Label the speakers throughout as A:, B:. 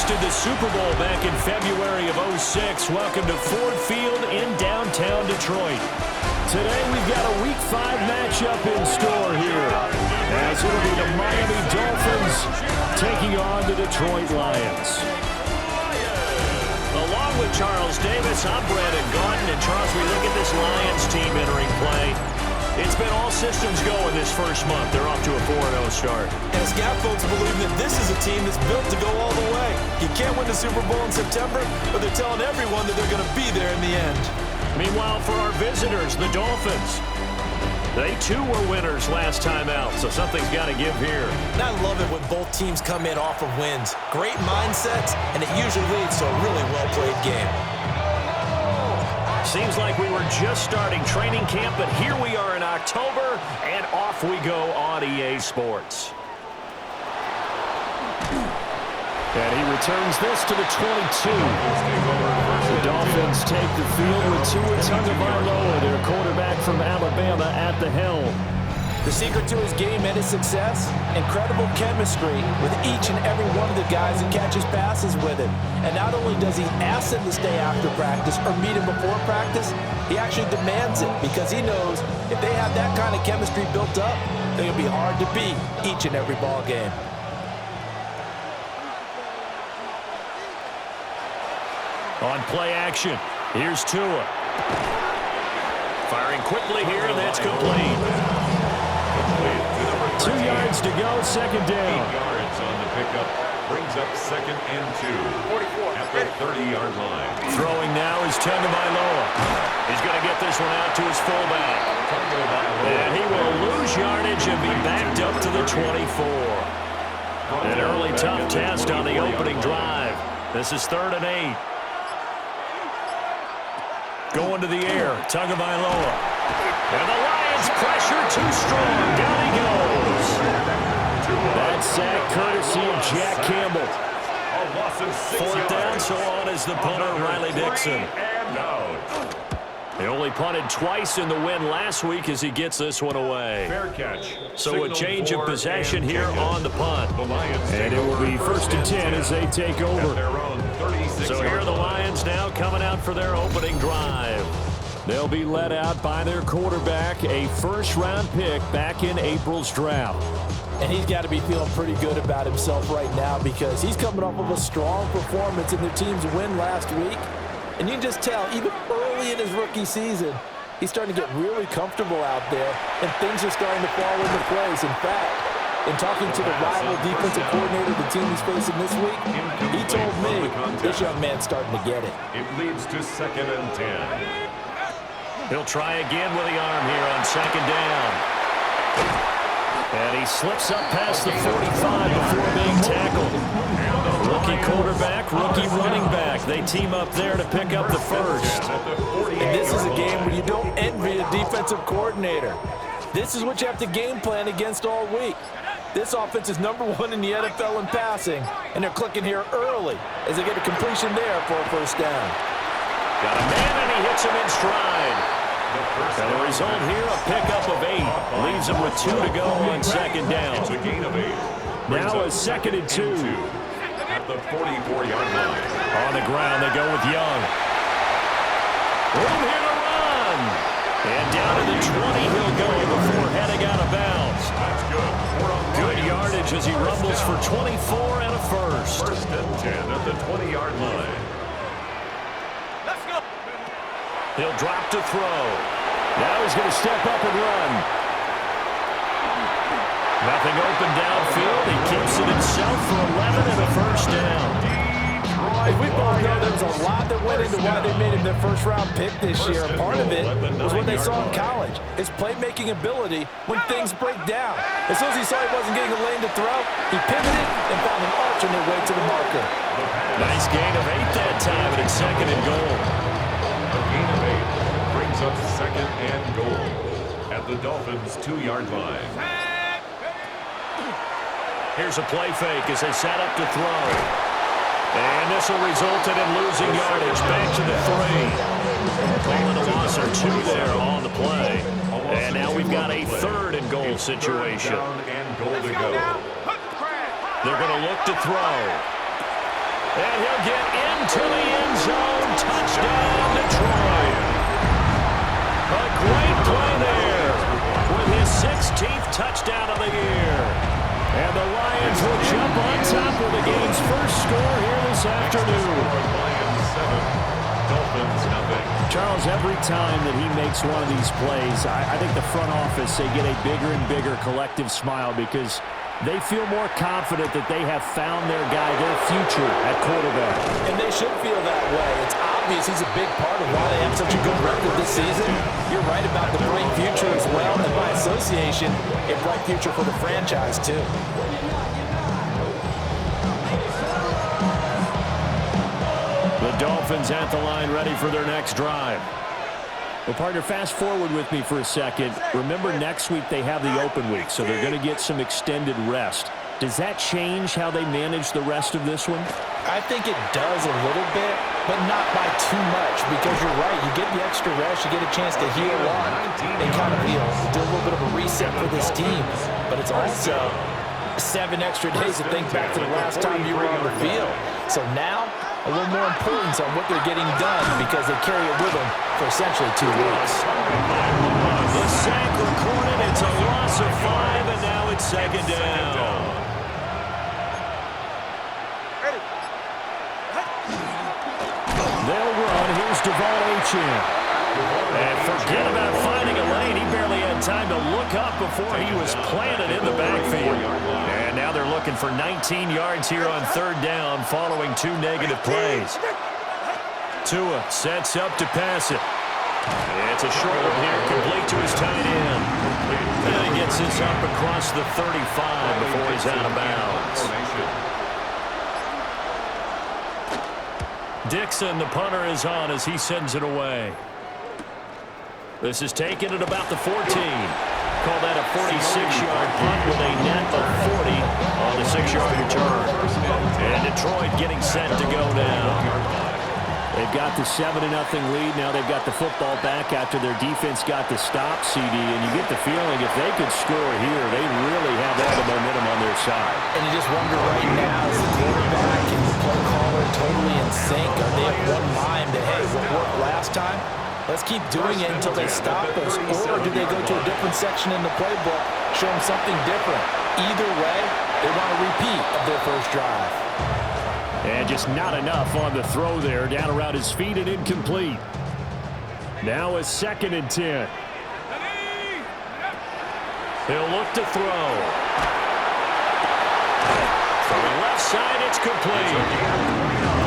A: hosted the Super Bowl back in February of '06. Welcome to Ford Field in downtown Detroit. Today we've got a Week 5 matchup in store here, as it'll be the Miami Dolphins taking on the Detroit Lions. Along with Charles Davis, I'm Brandon Gaudin. And Charles, we look at this Lions team entering play. It's been all systems go in this first month. They're off to a 4-0 start.
B: And Scout folks believe that this is a team that's built to go all the way. You can't win the Super Bowl in September, but they're telling everyone that they're going to be there in the end.
A: Meanwhile, for our visitors, the Dolphins, they too were winners last time out, so something's got to give here.
B: And I love it when both teams come in off of wins. Great mindsets, and it usually leads to a really well-played game.
A: Seems like we were just starting training camp, but here we are in October, and off we go on EA Sports. And he returns this to the 22. The Dolphins take the field with Tua Tagovailoa, their quarterback from Alabama, at the helm.
B: The secret to his game and his success, incredible chemistry with each and every one of the guys that catches passes with him. And not only does he ask them to stay after practice or meet him before practice, he actually demands it because he knows if they have that kind of chemistry built up, they're going to be hard to beat each and every ball game.
A: On play action, here's Tua. Firing quickly here, and that's complete. 2 yards to go, second down.
C: 8 yards on the pickup. Brings up 2nd and 2. At the 30-yard line.
A: Throwing now is Tagovailoa. He's going to get this one out to his fullback. And he will lose yardage and be backed up to the 24. An early tough test on the opening drive. This is 3rd and 8. Going to the air, Tagovailoa. And the Lions pressure too strong. Down he goes. That sack courtesy of Jack Campbell. 4th down, so on is the punter, Riley Dixon. He only punted twice in the win last week as he gets this one away.
C: Fair catch.
A: So a change of possession here on the punt. And it will be 1st and 10 as they take over. So here are the Lions now coming out for their opening drive. They'll be led out by their quarterback, a first-round pick back in April's draft.
B: And he's got to be feeling pretty good about himself right now because he's coming off of a strong performance in their team's win last week. And you can just tell, even early in his rookie season, he's starting to get really comfortable out there, and things are starting to fall into place. In fact, in talking to the rival defensive coordinator the team he's facing this week, he told me this young man's starting to get it.
C: It leads to 2nd and 10.
A: He'll try again with the arm here on 2nd down. And he slips up past the 45 before being tackled. Rookie quarterback, rookie running back. They team up there to pick up the first.
B: And this is a game where you don't envy a defensive coordinator. This is what you have to game plan against all week. This offense is #1 in the NFL in passing, and they're clicking here early as they get a completion there for a first down.
A: Got a man, and he hits him in stride. And the result here, a pickup of 8. Leaves him with 2 to go on 2nd down.
C: It's a gain of 8.
A: Now a 2nd and 2.
C: At the 44-yard line.
A: On the ground, they go with Young. Room here to run. And down to the 20 he'll go before heading out of bounds.
C: That's good.
A: Good yardage as he rumbles for 24 and a first.
C: 1st and 10 at the 20-yard line.
A: He'll drop to throw. Now he's going to step up and run. Nothing open downfield. He keeps it himself for 11 and a first down.
B: As we both know, there was a lot that went into why they made him their first-round pick this year. Part of it was what they saw in college, his playmaking ability when things break down. As soon as he saw he wasn't getting a lane to throw, he pivoted and found an alternate way to the marker.
A: Nice gain of 8 that time, and it's 2nd and goal.
C: A gain of 8 brings up 2nd and goal at the Dolphins' 2-yard line.
A: Here's a play fake as they set up to throw. And this will result in him losing yardage back to the 3. Calling a loss or 2 there on the play. And now we've got a 3rd and goal situation.
C: And goal to go.
A: They're going to look to throw. get into the end zone. Touchdown, Detroit. A great play there with his 16th touchdown of the year. And the Lions will jump on top of the game's first score here this afternoon.
C: Lions 7, Dolphins nothing.
A: Charles, every time that he makes one of these plays, I think the front office, they get a bigger and bigger collective smile because they feel more confident that they have found their guy, their future at quarterback.
B: And they should feel that way. It's obvious he's a big part of why they have such a good record this season. You're right about the bright future as well, and by association, a bright future for the franchise too.
A: The Dolphins at the line, ready for their next drive. Well, partner, fast forward with me for a second. Remember, next week they have the open week, so they're going to get some extended rest. Does that change how they manage the rest of this one?
B: I think it does a little bit, but not by too much, because you're right. You get the extra rest, you get a chance to heal up and kind of do a little bit of a reset for this team. But it's also 7 extra days to think back to the last time you were on the field. So now, a little more importance on what they're getting done because they carry it with them for essentially 2 weeks.
A: The sack recorded. It's a loss of 5, and now it's second down. They'll run. Here's Devon Achane. And forget about finding a lane. He barely had time to look up before he was planted in the backfield. And now they're looking for 19 yards here on third down following 2 negative plays. Tua sets up to pass it. It's a short one here, complete to his tight end. And he gets this up across the 35 before he's out of bounds. Dixon, the punter, is on as he sends it away. This is taken at about the 14. Call that a 46-yard punt with a net of 40 on the 6-yard return. And Detroit getting set to go now. They've got the 7-0 lead. Now they've got the football back after their defense got the stop, CD. And you get the feeling if they could score here, they really have all the momentum on their side.
B: And you just wonder right now, is the quarterback and the play caller totally in sync? Are they of one mind that, hey, what worked last time? Let's keep doing it until they stop us. Or do they go to a different section in the playbook, show them something different? Either way, they want a repeat of their first drive.
A: And just not enough on the throw there. Down around his feet and incomplete. Now a 2nd and 10. He'll look to throw. From the left side, it's complete.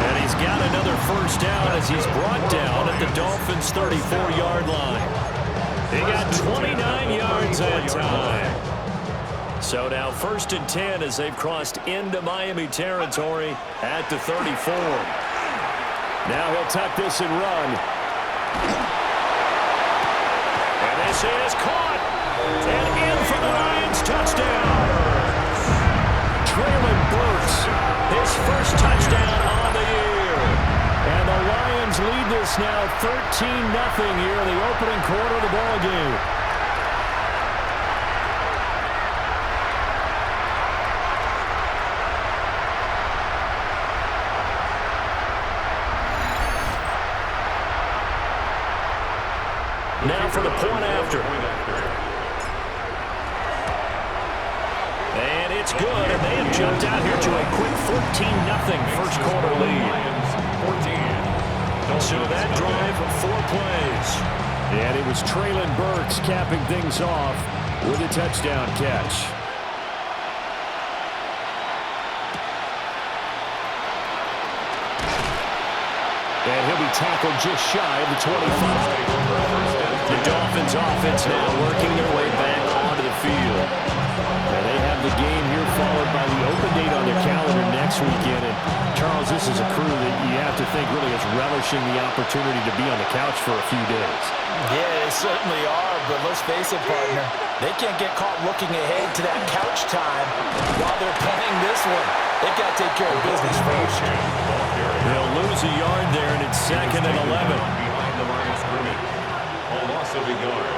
A: And he's got another first down as he's brought down at the Dolphins' 34-yard line. He got 29 yards that time. So now 1st and 10 as they've crossed into Miami territory at the 34. Now he'll tuck this and run. And this is caught. And in for the Lions touchdown. Treylon Burks, his first touchdown on the year. And the Lions lead this now 13-0 here in the opening quarter of the ballgame. Now for the point after. And it's good, and they have jumped out here to a quick 14-0 first quarter lead. So that drive, 4 plays. And it was Treylon Burks capping things off with a touchdown catch. And he'll be tackled just shy of the 25. The Dolphins offense now working their way back onto the field. And they have the game here followed by the open date on their calendar next weekend. And Charles, this is a crew that you have to think really is relishing the opportunity to be on the couch for a few days.
B: Yeah, they certainly are, but let's face it, partner. They can't get caught looking ahead to that couch time while they're playing this one. They've got to take care of business first.
A: They'll lose a yard there, and it's 2nd and 11.
C: Behind the line of scrimmage. A loss of a yard.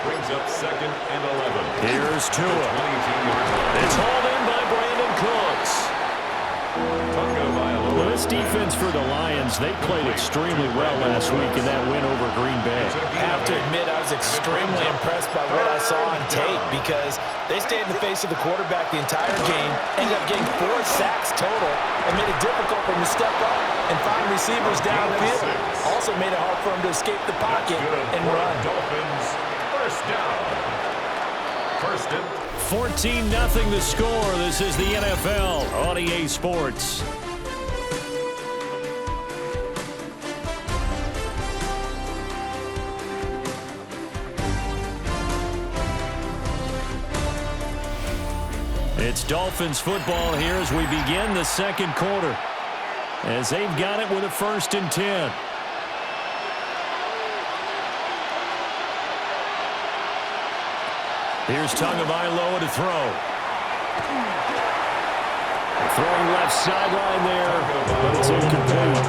C: Brings up 2nd and 11.
A: Here's Tua. It's hauled in by Brandon Cooks.
C: Tonga Vailoa.
A: This This defense for the Lions, they played extremely well last week in that win over Green Bay.
B: I have to admit, I was extremely impressed by what I saw on tape because they stayed in the face of the quarterback the entire game, ended up getting 4 sacks total, and made it difficult for him to step up and find receivers downfield. Also made it hard for him to escape the pocket and run.
C: Dolphins, first down. First and
A: 14-0 the score. This is the NFL on EA Sports. It's Dolphins football here as we begin the second quarter, as they've got it with a 1st and 10. Here's Tagovailoa to throw. Throwing left sideline there, but it's incomplete.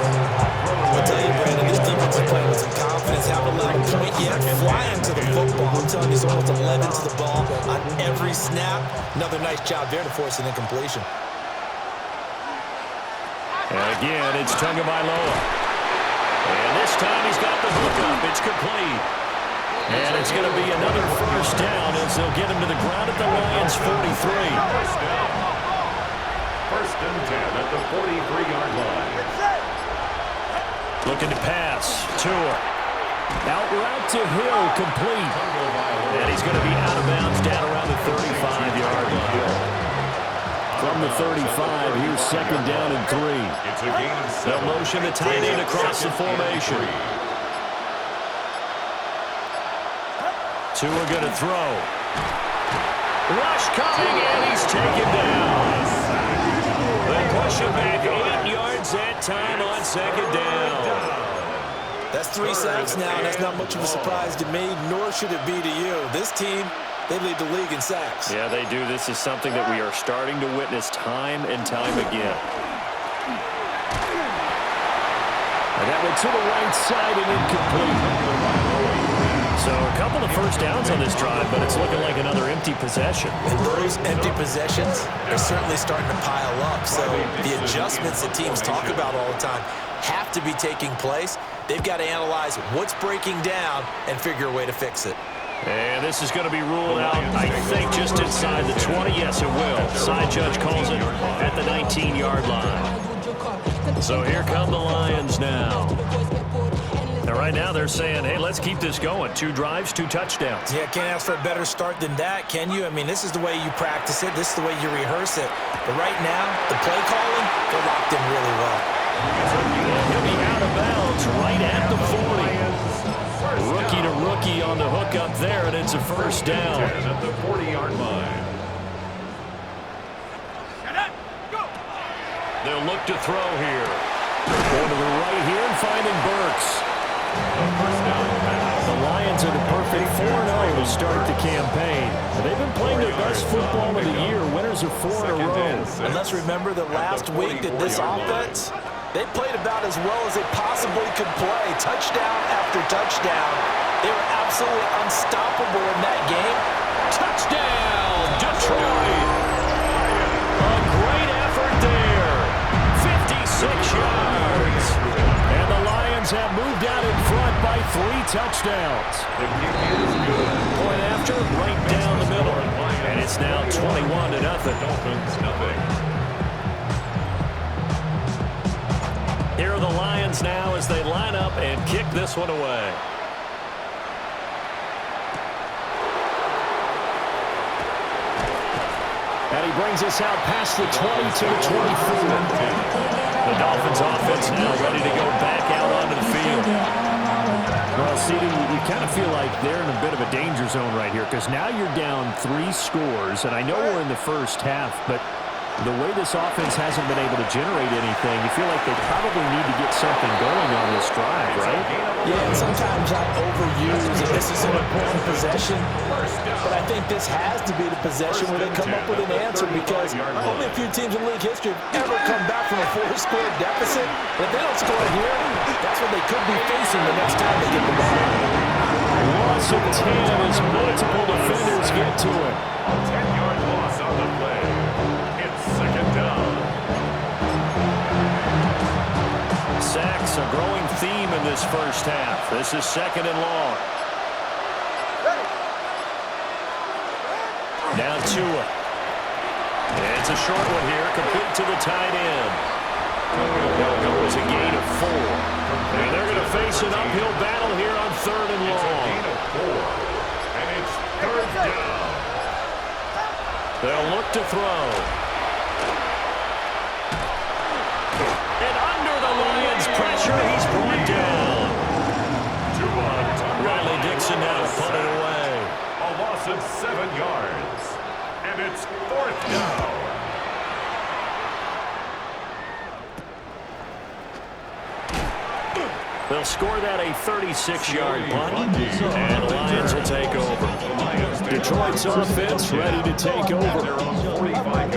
B: I'll tell you, Brandon, this defense is playing with some confidence. Haven't allowed a point yet. Flying to the football. I'm telling you, it's almost 11 to the ball on every snap. Another nice job there to force an incompletion.
A: And again, it's Tagovailoa. And this time he's got the hook up. It's complete. And it's going to be another 1st down as they'll get him to the ground at the Lions' 43.
C: First and 10 at the 43-yard line.
A: Looking to pass. Tua. Out route to Hill, complete. And he's going to be out of bounds down around the 35-yard line. From the 35, here's 2nd down and 3.
C: It's a gain of 7.
A: They'll motion the tight end across the formation. Tua going to throw. Rush coming, and he's taken down. They push him back 8 yards that time on 2nd down.
B: That's 3 sacks now, and that's not much of a surprise to me, nor should it be to you. This team, they lead the league in sacks.
A: Yeah, they do. This is something that we are starting to witness time and time again. And that went to the right side and incomplete. So a couple of 1st downs on this drive, but it's looking like another empty possession.
B: And those empty possessions are certainly starting to pile up. So the adjustments that teams talk about all the time have to be taking place. They've got to analyze what's breaking down and figure a way to fix it.
A: And this is going to be ruled out, I think, just inside the 20. Yes, it will. Side judge calls it at the 19-yard line. So here come the Lions now. And right now they're saying, hey, let's keep this going. 2 drives, 2 touchdowns.
B: Yeah, can't ask for a better start than that, can you? I mean, this is the way you practice it. This is the way you rehearse it. But right now, the play calling, they're locked in really well.
A: He'll be out of bounds right at the 40. Rookie to rookie on the hook up there, and it's a 1st down.
C: At the 40-yard line.
A: They'll look to throw here. Going to the right here and finding Burks. The Lions are the perfect 4-0 to start the campaign. They've been playing their best football of the year. Winners of 4 in a row.
B: And let's remember that last week that this offense, they played about as well as they possibly could play. Touchdown after touchdown. They were absolutely unstoppable in that game.
A: Touchdown, Detroit! A great effort there. 56 yards. And the Lions have moved out in front by 3 touchdowns.
C: The kick is good.
A: Point after, right down the middle. And it's now 21-0.
C: Dolphins, nothing.
A: Here are the Lions now as they line up and kick this one away. And he brings us out past the 20 to the 24. The Dolphins offense now ready to go back out onto the field. Well, CD, you kind of feel like they're in a bit of a danger zone right here because now you're down 3 scores, and I know we're in the first half, but the way this offense hasn't been able to generate anything, you feel like they probably need to get something going on this drive, right?
B: Yeah, and sometimes I overuse that this is an important possession, but I think this has to be the possession where they come up with an answer because only a few teams in league history have ever come back from a 4-score deficit. But if they don't score here, that's what they could be facing the next time they get the ball.
A: Loss of 10 as multiple defenders get to it.
C: 10-yard loss on the play. It's 2nd down.
A: It's a growing theme in this first half. This is 2nd and long. Now Tua. It's a short one here, complete to the tight end. They'll go as a gain of 4. And they're going to face an uphill battle here on 3rd and long.
C: It's a gain of 4. And it's 3rd down.
A: They'll look to throw. And under the Lions' pressure, he's brought down. Riley Dixon now to punt it away.
C: A loss of 7 yards. And it's 4th down.
A: They'll score that a 36-yard punt, and Lions will take over. Detroit's offense ready to take over.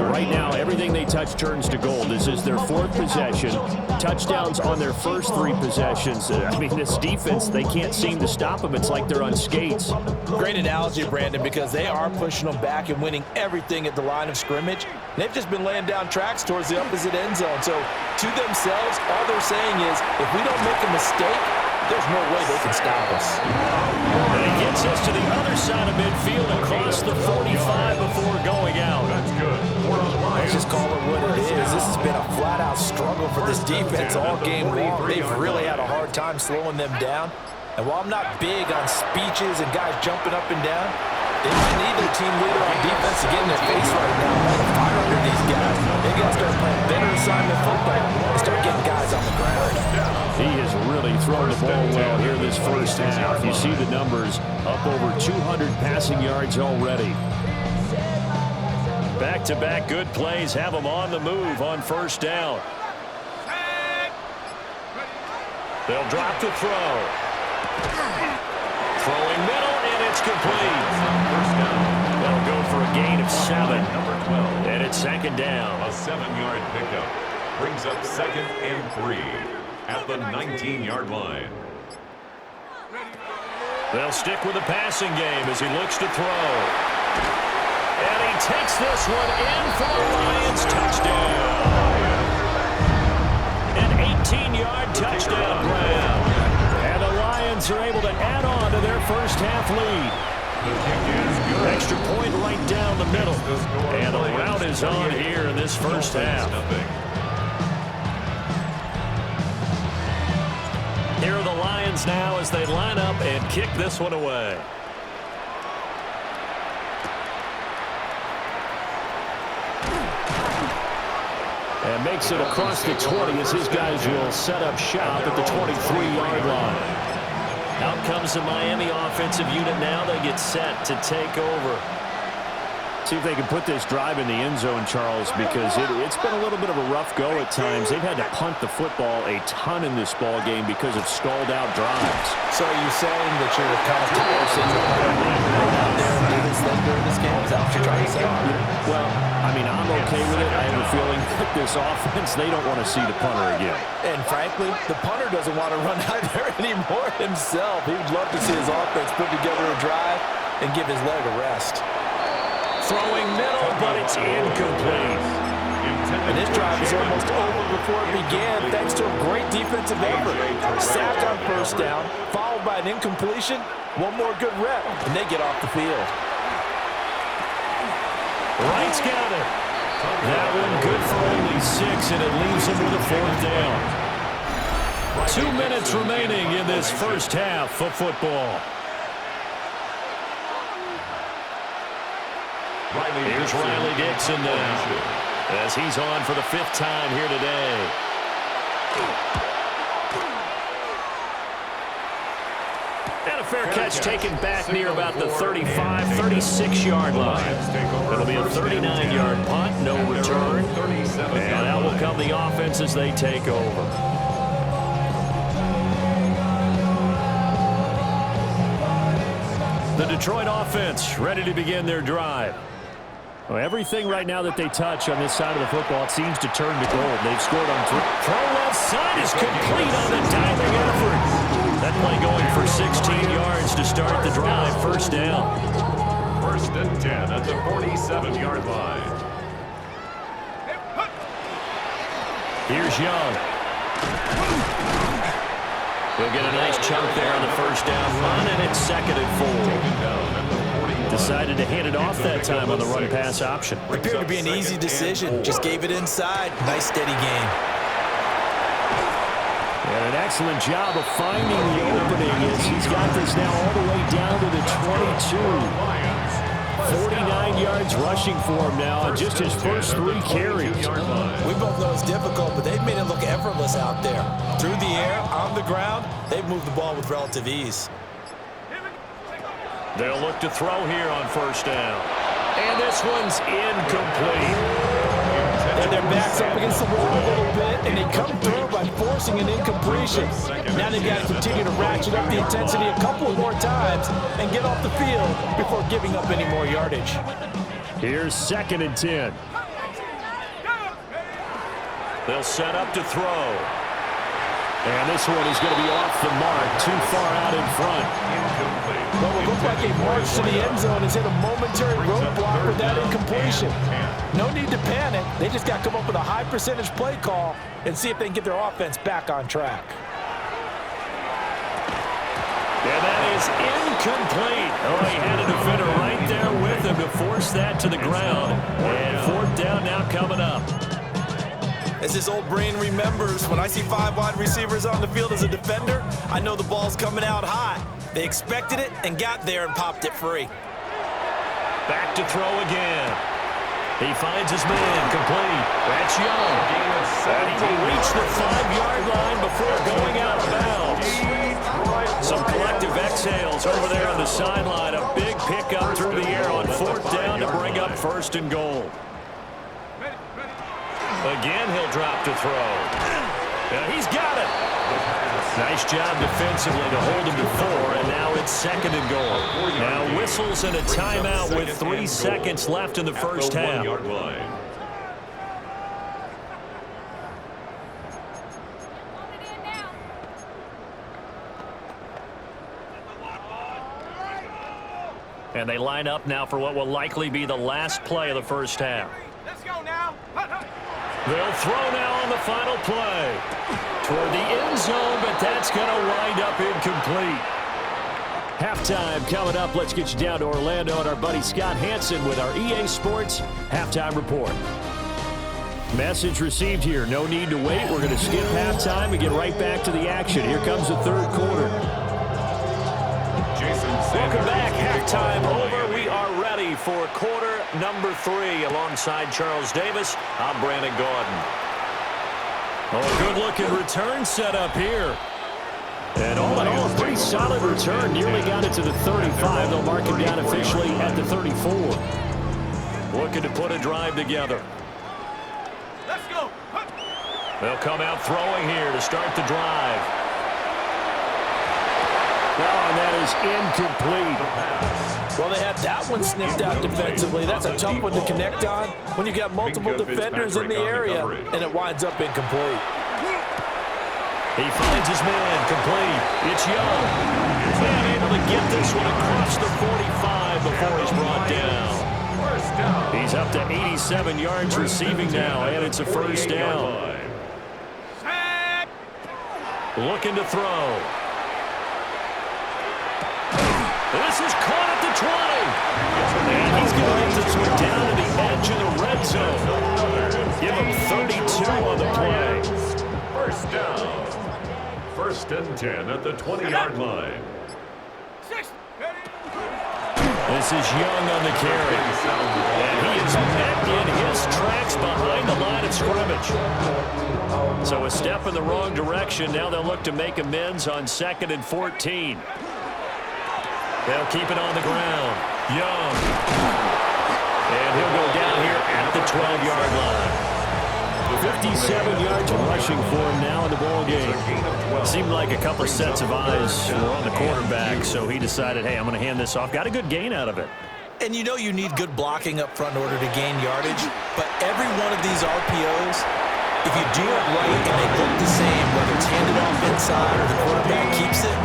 A: Right now, everything they touch turns to gold. This is their 4th possession. Touchdowns on their first 3 possessions. I mean, this defense, they can't seem to stop them. It's like they're on skates.
B: Great analogy, Brandon, because they are pushing them back and winning everything at the line of scrimmage. They've just been laying down tracks towards the opposite end zone. So, to themselves, all they're saying is, if we don't make a mistake, there's no way they can stop us.
A: And he gets us to the other side of midfield across the 45 before going out.
C: That's good.
B: Let's just call it what it is. This has been a flat-out struggle for this defense all game long. They've really had a hard time slowing them down. And while I'm not big on speeches and guys jumping up and down, they might need their team leader on defense to get in their face right now. Light a fire under these guys. They got to start playing better assignment football and start getting guys on the ground.
A: He has really thrown the ball well here this first half. You see the numbers, up over 200 passing yards already. Back-to-back good plays have them on the move on 1st down. They'll drop the throw. Throwing middle, and it's complete. They'll go for a gain of 7. And it's 2nd down.
C: A 7-yard pickup brings up 2nd and 3 at the 19-yard line.
A: They'll stick with the passing game as he looks to throw. And he takes this one in for the Lions touchdown. An 18-yard touchdown grab. And the Lions are able to add on to their first half lead. Extra point right down the middle. And the route is on here in this first half. Here are the Lions now as they line up and kick this one away. And makes it across the 20 as his guys will set up shop at the 23-yard line. Out comes the Miami offensive unit now. They get set to take over. See if they can put this drive in the end zone, Charles, because it's been a little bit of a rough go at times. They've had to punt the football a ton in this ball game because of stalled-out drives.
B: So are you saying that you're kind of tired of seeing your punter out there and do this thing during this game? Is that what you're trying to say?
A: Well, I mean, I'm okay with it. I have a feeling that this offense, they don't want to see the punter again.
B: And frankly, the punter doesn't want to run out there anymore himself. He would love to see his offense put together a drive and give his leg a rest.
A: Throwing middle, but it's incomplete.
B: And this drive is almost over before it began, thanks to a great defensive effort. Sack on 1st down, followed by an incompletion. One more good rep, and they get off the field.
A: Wright's got it. That one good for only 6, and it leaves him with a 4th down. 2 minutes remaining in this first half of football. Here's Riley Dixon now as he's on for the 5th time here today. And a fair catch taken back near about the 35, 36-yard line. It'll be a 39-yard punt, no return. And out will come the offense as they take over. The Detroit offense ready to begin their drive. Well, everything right now that they touch on this side of the football, it seems to turn to gold. They've scored on 3. Throw left side is complete on the diving effort. That play going for 16 yards to start the drive. 1st down.
C: 1st and 10 at the 47-yard line.
A: Here's Young. He'll get a nice chunk there on the first down run, and it's 2nd and 4. Decided to hand it off that time on the run-pass option.
B: Appeared to be an easy decision. Just gave it inside. Nice, steady gain.
A: And an excellent job of finding the opening as he's got this now all the way down to the 22. 49 yards rushing for him now in just his first 3 carries.
B: We both know it's difficult, but they've made it look effortless out there. Through the air, on the ground, they've moved the ball with relative ease.
A: They'll look to throw here on first down. And this one's incomplete.
B: And their backs up against the wall a little bit, and they come through by forcing an incompletion. Now they've got to continue to ratchet up the intensity a couple more times and get off the field before giving up any more yardage.
A: Here's 2nd and 10. They'll set up to throw. And this one is going to be off the mark, too far out in front.
B: Well, it looked like a march to the end zone has hit a momentary roadblock with that incompletion. No need to panic. They just got to come up with a high percentage play call and see if they can get their offense back on track.
A: And that is incomplete. Oh, he had a defender right there with him to force that to the ground. And 4th down now coming up.
B: As his old brain remembers, when I see 5 wide receivers on the field as a defender, I know the ball's coming out high. They expected it and got there and popped it free.
A: Back to throw again. He finds his man, complete. That's Young. And he will reach the 5-yard line before going out of bounds. Some collective exhales over there on the sideline. A big pickup through the air on 4th down to bring up 1st and goal. Again, he'll drop to throw. And he's got it. Nice job defensively to hold him to 4, and now it's 2nd and goal. Now whistles and a timeout with 3 seconds left in the first half. And they line up now for what will likely be the last play of the first half.
D: Let's go now.
A: They'll throw now on the final play. Toward the end zone, but that's going to wind up incomplete. Halftime coming up. Let's get you down to Orlando and our buddy Scott Hanson with our EA Sports Halftime Report. Message received here. No need to wait. We're going to skip halftime and get right back to the action. Here comes the 3rd quarter. Welcome back. Halftime over. We are ready for quarter number 3 alongside Charles Davis. I'm Brandon Gaudin. Oh, a good-looking return set up here. And all in all, a pretty solid return. Nearly got it to the 35. They'll mark him down officially at the 34. Looking to put a drive together.
D: Let's go.
A: They'll come out throwing here to start the drive. Oh, and that is incomplete.
B: Well, they had that one sniffed out defensively. That's a tough one to connect on when you got multiple defenders in the area, and it winds up incomplete.
A: He finds his man, complete. It's Young. Man able to get this one across the 45 before he's brought down. He's up to 87 yards receiving now, and it's a first down. Looking to throw. This is caught at the 20. And he's going to get this one down to the edge of the red zone. Give him 32 on the play.
C: First down. 1st and 10 at the 20-yard line.
A: This is Young on the carry. And he is met in his tracks behind the line of scrimmage. So a step in the wrong direction. Now they'll look to make amends on 2nd and 14. They'll keep it on the ground. Young. And he'll go down here at the 12-yard line. 57 yards rushing for him now in the ball game. Seemed like a couple sets of eyes were on the quarterback, so he decided, hey, I'm going to hand this off. Got a good gain out of it.
B: And you know you need good blocking up front in order to gain yardage, but every one of these RPOs, if you do it right and they look the same, whether it's handed off inside or the quarterback keeps it,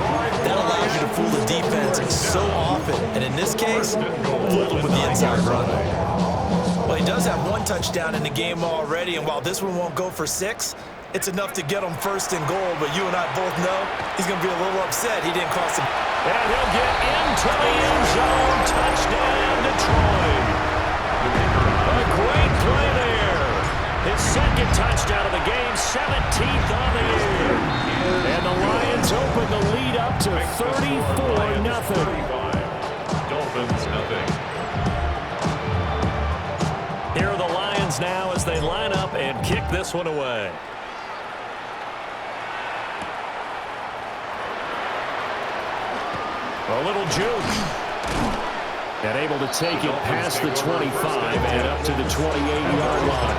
B: that allows you to fool the defense so often. And in this case, fool them with the inside run. Well, he does have one touchdown in the game already, and while this one won't go for 6, It's enough to get him first and goal, but you and I both know he's going to be a little upset he didn't cross him.
A: And he'll get into the end zone. Touchdown, Detroit. A great play there. His second touchdown of the game, 17th on the year. And the Lions open the lead up to 34-0.
C: Dolphins, nothing.
A: Here are the Lions now as they line up and kick this one away. A little juke. And able to take it past the 25 and up to the 28-yard line.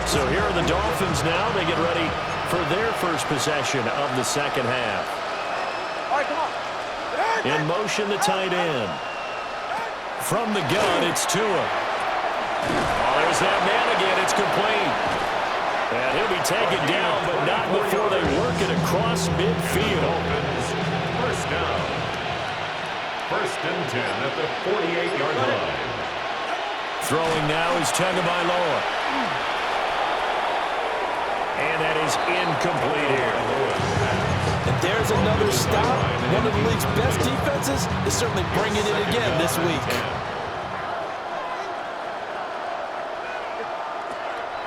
A: So here are the Dolphins now. They get ready for their first possession of the second half.
D: All right, come on.
A: In motion, the tight end. From the gun, it's Tua. Oh, there's that man again. It's complete. And he'll be taken down, but not before they work it across midfield.
C: First down. First and 10 at the 48-yard line.
A: Throwing now is Tagovailoa. And that is incomplete here.
B: And there's another stop. One of the league's best defenses is certainly bringing it again this week.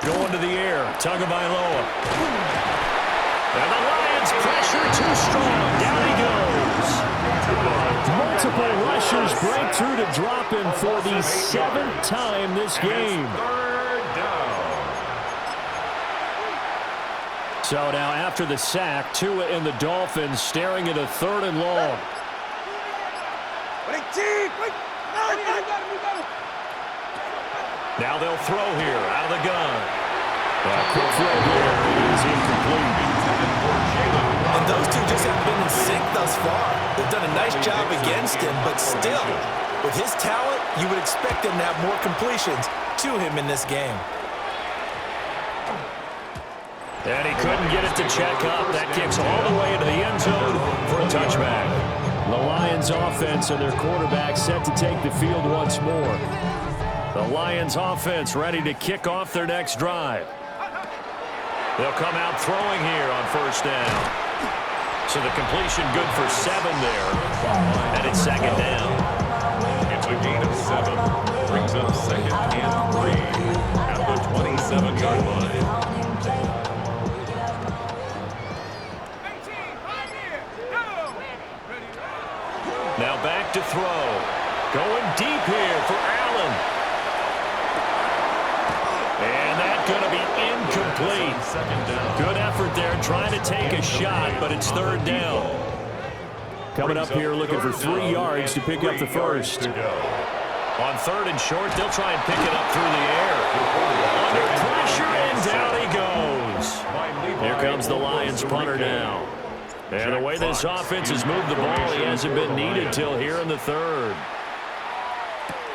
A: Going to the air, Tagovailoa. And the Lions pressure too strong. Down he goes. Multiple rushers break through to drop him for the 7th time this game.
C: Third down.
A: So now after the sack, Tua and the Dolphins staring at a 3rd and long. Now they'll throw here out of the gun. Quick throw here is incomplete.
B: And those two just haven't been in sync thus far. They've done a nice job against him, but still, with his talent, you would expect him to have more completions to him in this game.
A: And he couldn't get it to check up. That kicks all the way into the end zone for a touchback. The Lions offense and their quarterback set to take the field once more. The Lions offense ready to kick off their next drive. They'll come out throwing here on first down. So the completion good for 7 there. And it's second down.
C: It's a gain of 7. Brings up second and 3 at the 27-yard line.
D: 18, right here. Go. Ready.
A: Now back to throw. Going deep here for Allen. And that's going to be incomplete.
C: Second down.
A: Good effort there trying to take a shot, but it's 3rd down. Coming up here looking for 3 yards to pick up the first. On 3rd and short, they'll try and pick it up through the air. Under pressure, and down he goes. Here comes the Lions punter now. And the way this offense has moved the ball, he hasn't been needed till here in the 3rd.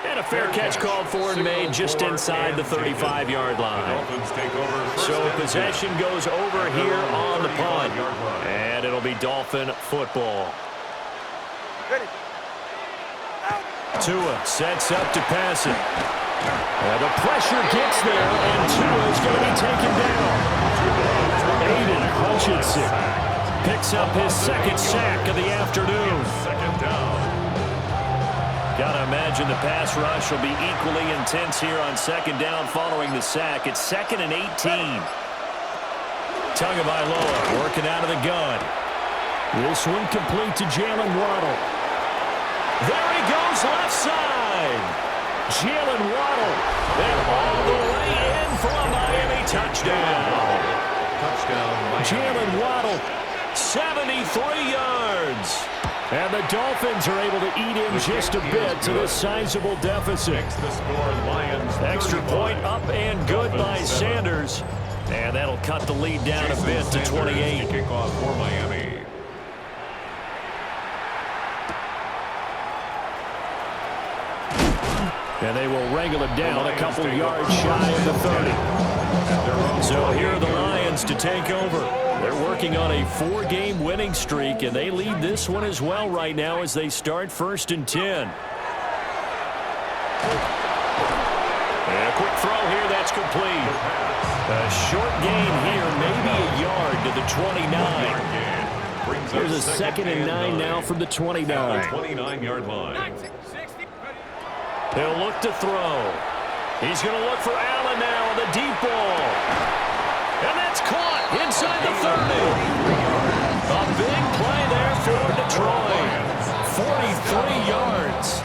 A: And a fair catch called for and made just inside the 35-yard line. So possession goes over here on the punt. And it'll be Dolphin football. Tua sets up to pass it. And the pressure gets there, and Tua is going to be taken down. Aiden Hutchinson picks up his 2nd sack of the afternoon.
C: Second down.
A: Gotta imagine the pass rush will be equally intense here on 2nd down following the sack. It's 2nd and 18. Tagovailoa working out of the gun. This one complete to Jalen Waddle. There he goes left side. Jalen Waddle. And all the way in for a Miami touchdown.
C: Touchdown.
A: Jalen Waddle, 73 yards. And the Dolphins are able to eat in just a bit to this sizable deficit.
C: The score, Lions.
A: Extra point up and good by Sanders. And that'll cut the lead down a bit to 28.
C: Kickoff for Miami.
A: And they will wrangle it down a couple yards shy of the 30. So here are the Lions to take over. They're working on a 4-game winning streak, and they lead this one as well right now as they start 1st and 10. And a quick throw here, that's complete. A short gain here, maybe a yard to the 29. Here's a 2nd and 9 now from the 29.
C: 29-yard line.
A: He'll look to throw. He's going to look for Allen now on the deep ball. And that's caught inside the 30. A big play there for Detroit. 43 yards.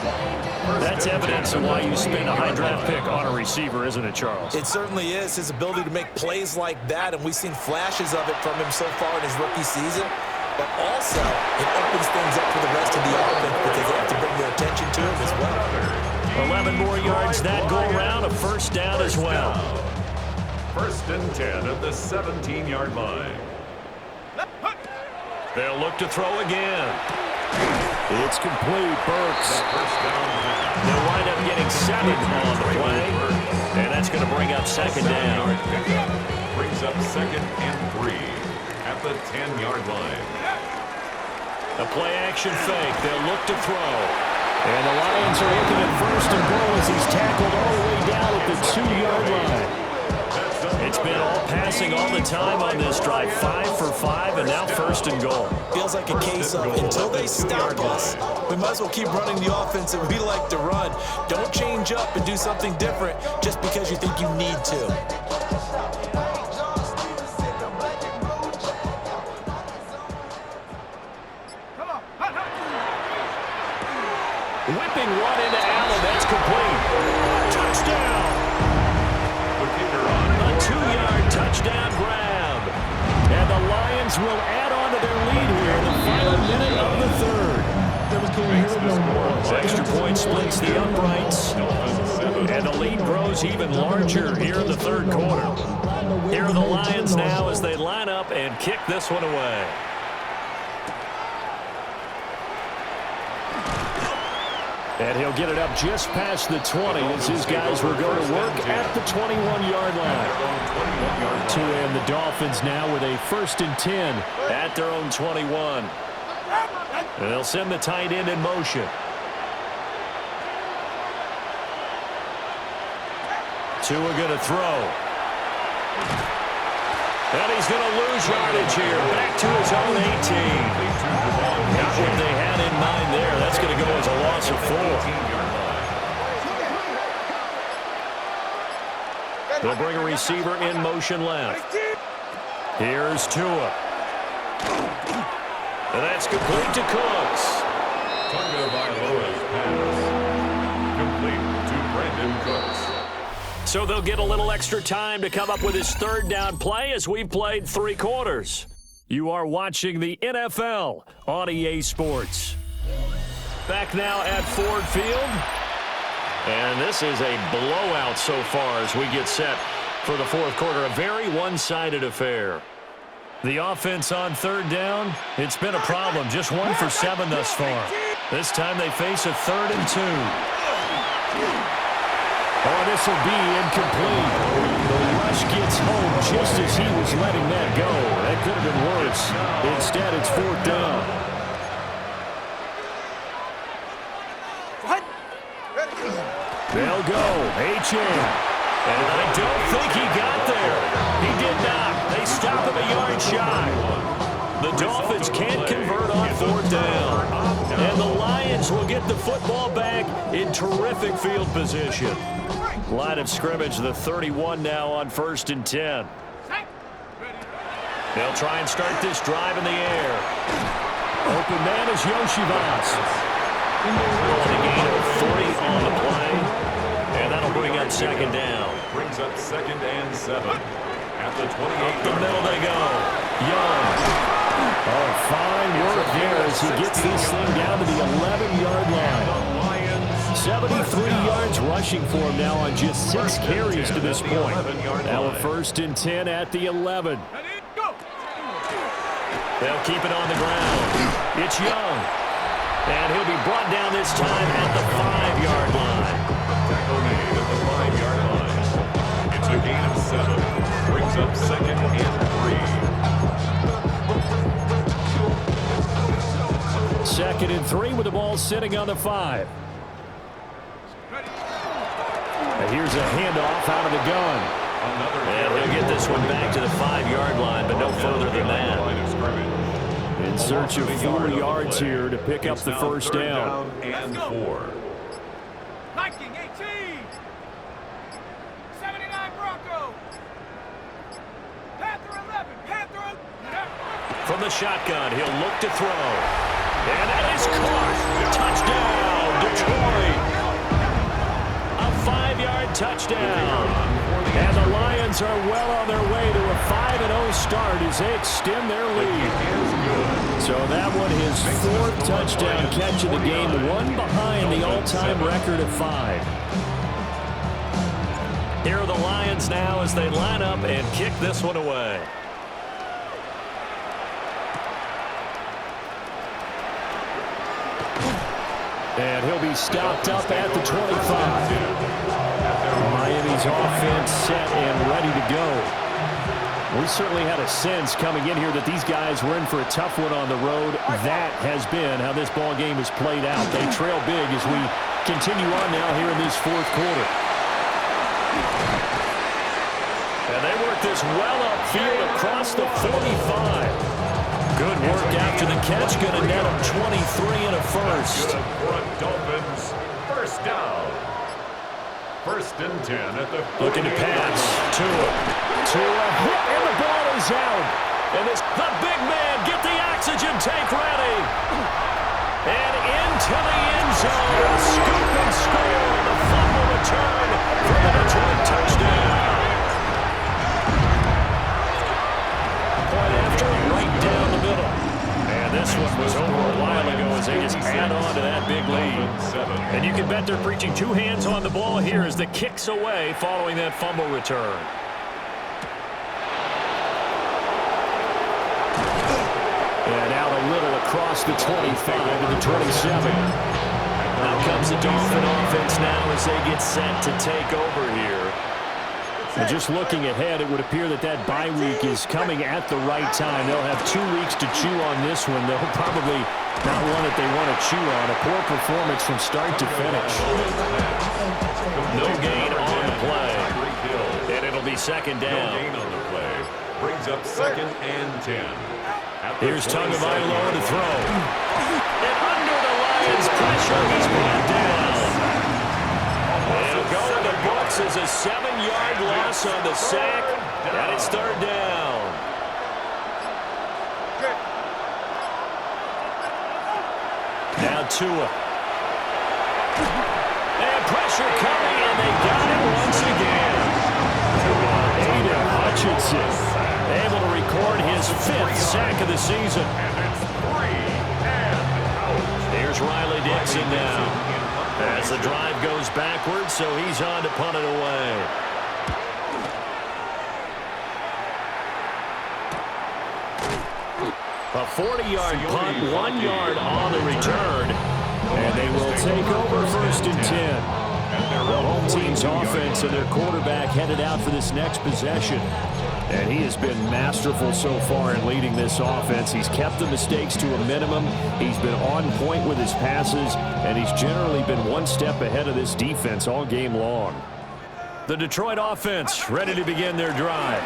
A: That's evidence of why you spend a high draft pick on a receiver, isn't it, Charles?
B: It certainly is. His ability to make plays like that, and we've seen flashes of it from him so far in his rookie season. But also, it opens things up for the rest of the offense because they have to bring their attention to him as well.
A: 11 more yards that go around, a first down as well.
C: 1st and 10 at the 17-yard line.
A: They'll look to throw again. It's complete. Burks. They'll wind up getting 7 on the play, and that's going to bring up 2nd down.
C: Brings up 2nd and 3 at the 10-yard line.
A: A play-action fake. They'll look to throw. And the Lions are looking at 1st and goal as he's tackled all the way down at the 2-yard line. It's been all passing all the time on this drive. 5 for 5, and now 1st and goal.
B: Feels like a case of until they stop us, we might as well keep running the offense that we like to run. Don't change up and do something different just because you think you need to.
A: Whipping one into Allen. That's complete. Touchdown. A 2-yard touchdown grab. And the Lions will add on to their lead here in the final minute of the 3rd. Extra point splits the uprights. And the lead grows even larger here in the 3rd quarter. Here are the Lions now as they line up and kick this one away. And he'll get it up just past the 20 as his guys will go to work at the 21-yard line. To end the Dolphins now with a 1st and 10 at their own 21. And they'll send the tight end in motion. Tua going to throw. And he's going to lose yardage here. Back to his own 18. Not what they had in mind there. That's going to go as a loss of 4. They'll bring a receiver in motion left. Here's Tua. And that's complete to Cooks.
C: Tagovailoa's pass. Complete to Brandon Cooks.
A: So they'll get a little extra time to come up with his 3rd down play as we've played 3 quarters. You are watching the NFL on EA Sports. Back now at Ford Field. And this is a blowout so far as we get set for the 4th quarter. A very one-sided affair. The offense on 3rd down, it's been a problem. Just 1 for 7 thus far. This time they face a 3rd and 2. Oh, this will be incomplete. The rush gets home just as he was letting that go. That could have been worse. Instead, it's 4th down. They'll go. H.M. And I don't think he got there. He did not. They stop him a yard shy. The Dolphins can't convert on 4th down. And the Lions will get the football back in terrific field position. Line of scrimmage, the 31 now on 1st and 10. They'll try and start this drive in the air. Open man is Yoshivas. A gain of 3 on the play. And that'll bring up 2nd down.
C: Brings up 2nd and 7. At the 28.
A: Up the middle they go. Young. Oh, fine work there as he gets this thing down to the 11-yard line. 73 yards rushing for him now on just 6 carries to this point. Now a 1st and 10 at the 11. They'll keep it on the ground. It's Young. And he'll be brought down this time at the 5-yard line.
C: Tackle made at the 5-yard line. It's a gain of 7. Brings up 2nd and 3.
A: 2nd and 3 with the ball sitting on the 5. And here's a handoff out of the gun. And he'll get this one back to the 5-yard line, but no further than that.
E: In search of 4 yards here to pick up the first down.
C: And 4.
D: Viking 18. 79 Bronco. Panther 11. Panther 11.
A: From the shotgun, he'll look to throw. And that is caught. Touchdown, Detroit. A 5-yard touchdown. And the Lions are well on their way to a 5-0 start as they extend their lead. So that one, his 4th touchdown catch of the game, one behind the all-time record of 5. Here are the Lions now as they line up and kick this one away. And he'll be stopped up at the 25. Miami's offense set and ready to go. We certainly had a sense coming in here that these guys were in for a tough one on the road. That has been how this ball game has played out. They trail big as we continue on now here in this 4th quarter. And they work this well upfield across the 45. Good work after the catch. Going to net him 23 and a first.
C: Dolphins, first down. 1st and 10 at the
A: looking to pass. Tua hit, and the ball is out. And the big man, get the oxygen tank ready. And into the end zone. Scoop and score. The fumble return for the Detroit touchdown. Point after, right down the middle. And this one was over a while ago as they just add on to that big lead. And you can bet they're preaching 2 hands on the ball here as the kick's away following that fumble return. And out a little across the 25 to the 27. Now comes the Dolphin offense now as they get set to take over here. And just looking ahead, it would appear that that bye week is coming at the right time. They'll have 2 weeks to chew on this one. They'll probably not one that they want to chew on. A poor performance from start to finish. No gain on the play. And it'll be 2nd down.
C: No gain on the play. Brings up 2nd and 10.
A: Here's Tagovailoa to throw. And under the Lions' pressure, he's brought down. And going to books is a 7-yard loss on the sack. And it's 3rd down. Now Tua. And pressure coming, and they got him once again. Aiden Hutchinson able to record his 5th sack of the season.
C: And it's 3 and out.
A: Here's Riley Dixon now. As the drive goes backwards, so he's on to punt it away. A 40-yard punt, 1 yard on the return. And they will take over 1st and 10. The home team's offense and their quarterback headed out for this next possession. And he has been masterful so far in leading this offense. He's kept the mistakes to a minimum. He's been on point with his passes, and he's generally been one step ahead of this defense all game long. The Detroit offense ready to begin their drive.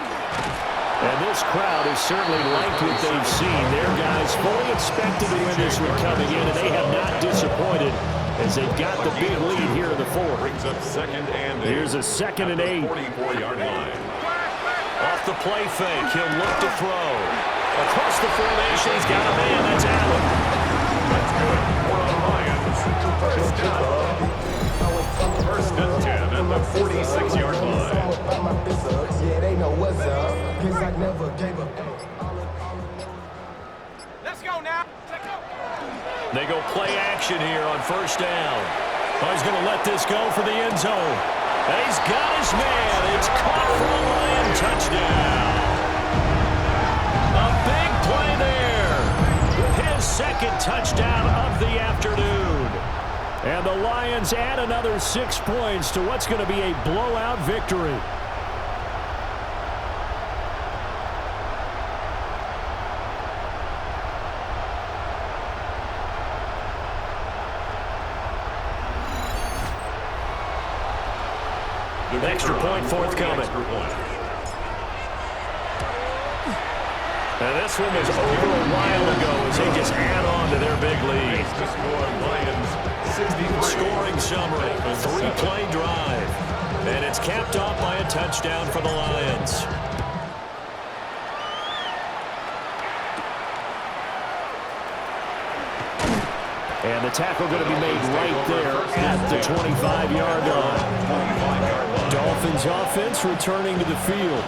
A: And this crowd has certainly liked what they've seen. Their guys fully expected to win this one coming in, and they have not disappointed as they've got the big lead here in the 4th.
C: Brings up 2nd and 8.
A: Here's a 2nd and 8.
C: 44-yard line.
A: Off the play fake, he'll look to throw. Across the formation, he's got a man. That's Allen.
C: That's good for the Lions. First down. 1st and 10 at the 46-yard line.
F: Yeah, they know what's up. 'Cause I never gave up.
D: Let's go now. Let's go.
A: They go play action here on 1st down. Oh, he's going to let this go for the end zone. And he's got his man. It's caught for a Lion touchdown. A big play there. His 2nd touchdown of the afternoon. And the Lions add another 6 points to what's going to be a blowout victory. Extra point forthcoming. And this one was over a while ago as they just add on to their big lead.
C: The score, Lions 63.
A: Scoring summary, 3-play drive. And it's capped off by a touchdown for the Lions.
E: And the tackle going to be made right there at the 25-yard line. Dolphins offense returning to the field.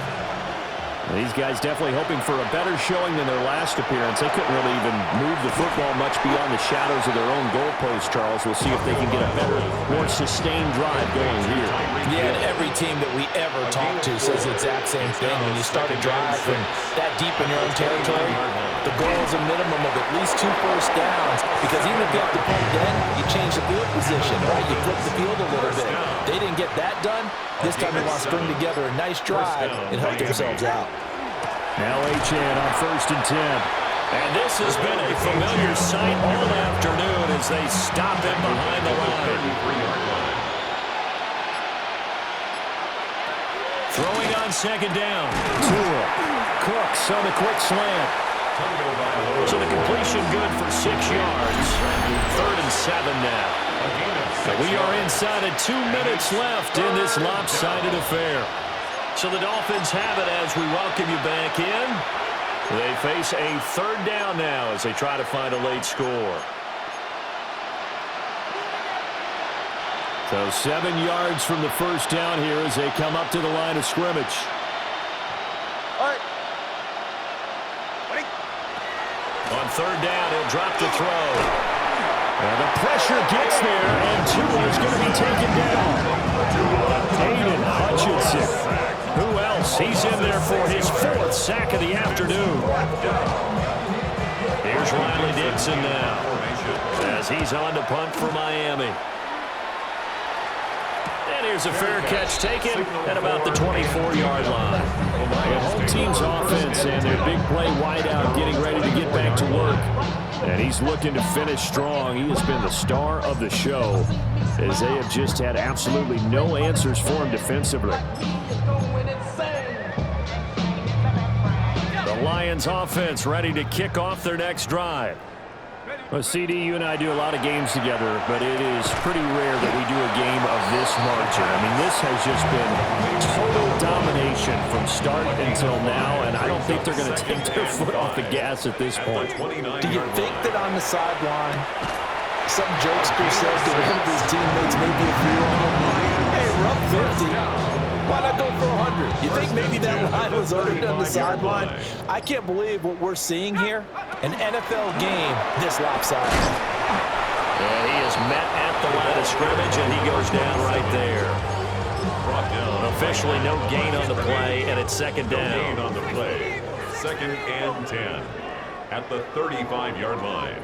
E: These guys definitely hoping for a better showing than their last appearance. They couldn't really even move the football much beyond the shadows of their own goalpost, Charles. We'll see if they can get a better, more sustained drive going here.
B: Yeah, and every team that we ever talk to says the exact same thing. When you start a drive from that deep in your own territory, the goal is a minimum of at least 2 first downs, because even if you have to punt then, you change the field position, right? You flip the field a little bit. They didn't get that done. This time they want to string together a nice drive and help themselves out.
E: Now Achane on 1st and 10.
A: And this has been a familiar sight all afternoon as they stop him behind the line. Throwing on 2nd down.
E: Tua. Cooks on the quick slant.
A: So the completion good for 6 yards. 3rd and 7 now. We are inside of 2 minutes left in this lopsided affair. So the Dolphins have it as we welcome you back in. They face a 3rd down now as they try to find a late score.
E: So 7 yards from the first down here as they come up to the line of scrimmage.
A: On 3rd down, he'll drop the throw.
E: And the pressure gets there, and Tua is going to be taken down. Aiden Hutchinson.
A: Who else? He's in there for his 4th sack of the afternoon. Here's Riley Dixon now as he's on to punt for Miami. And here's a fair catch taken at about the 24-yard line.
E: The home team's offense and their big play wideout getting ready to get back to work. And he's looking to finish strong. He has been the star of the show as they have just had absolutely no answers for him defensively.
A: The Lions offense ready to kick off their next drive.
E: Well, CD, you and I do a lot of games together, but it is pretty rare that we do a game of this margin. I mean, this has just been total domination from start until now, and I don't think they're going to take their foot off the gas at this point.
B: Do you think that on the sideline, some jokester said to one of his teammates, maybe if you're on, hey, we're up 50. Why not go for 100? You think maybe that line was uttered on the sideline? I can't believe what we're seeing here. An NFL game this lopsided.
A: And he is met at the line of scrimmage, and he goes down right there. Officially no gain on the play, and it's 2nd down.
C: Gain on the play. 2nd and 10 at the 35-yard line.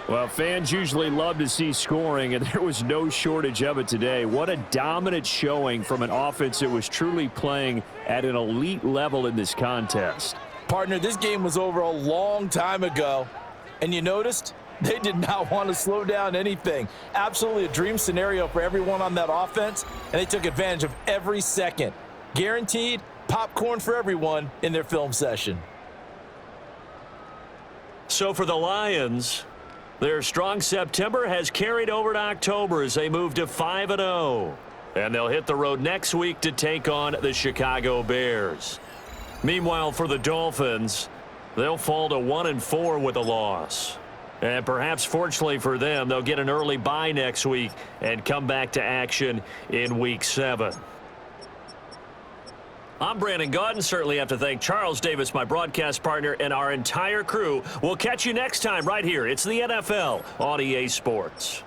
E: Well, fans usually love to see scoring, and there was no shortage of it today. What a dominant showing from an offense that was truly playing at an elite level in this contest.
B: Partner, this game was over a long time ago, and you noticed they did not want to slow down anything. Absolutely a dream scenario for everyone on that offense, and they took advantage of every second. Guaranteed popcorn for everyone in their film session.
A: So for the Lions, their strong September has carried over to October as they move to 5-0. And they'll hit the road next week to take on the Chicago Bears. Meanwhile, for the Dolphins, they'll fall to 1-4 with a loss. And perhaps fortunately for them, they'll get an early bye next week and come back to action in Week 7. I'm Brandon Gaudin. Certainly have to thank Charles Davis, my broadcast partner, and our entire crew. We'll catch you next time right here. It's the NFL on EA Sports.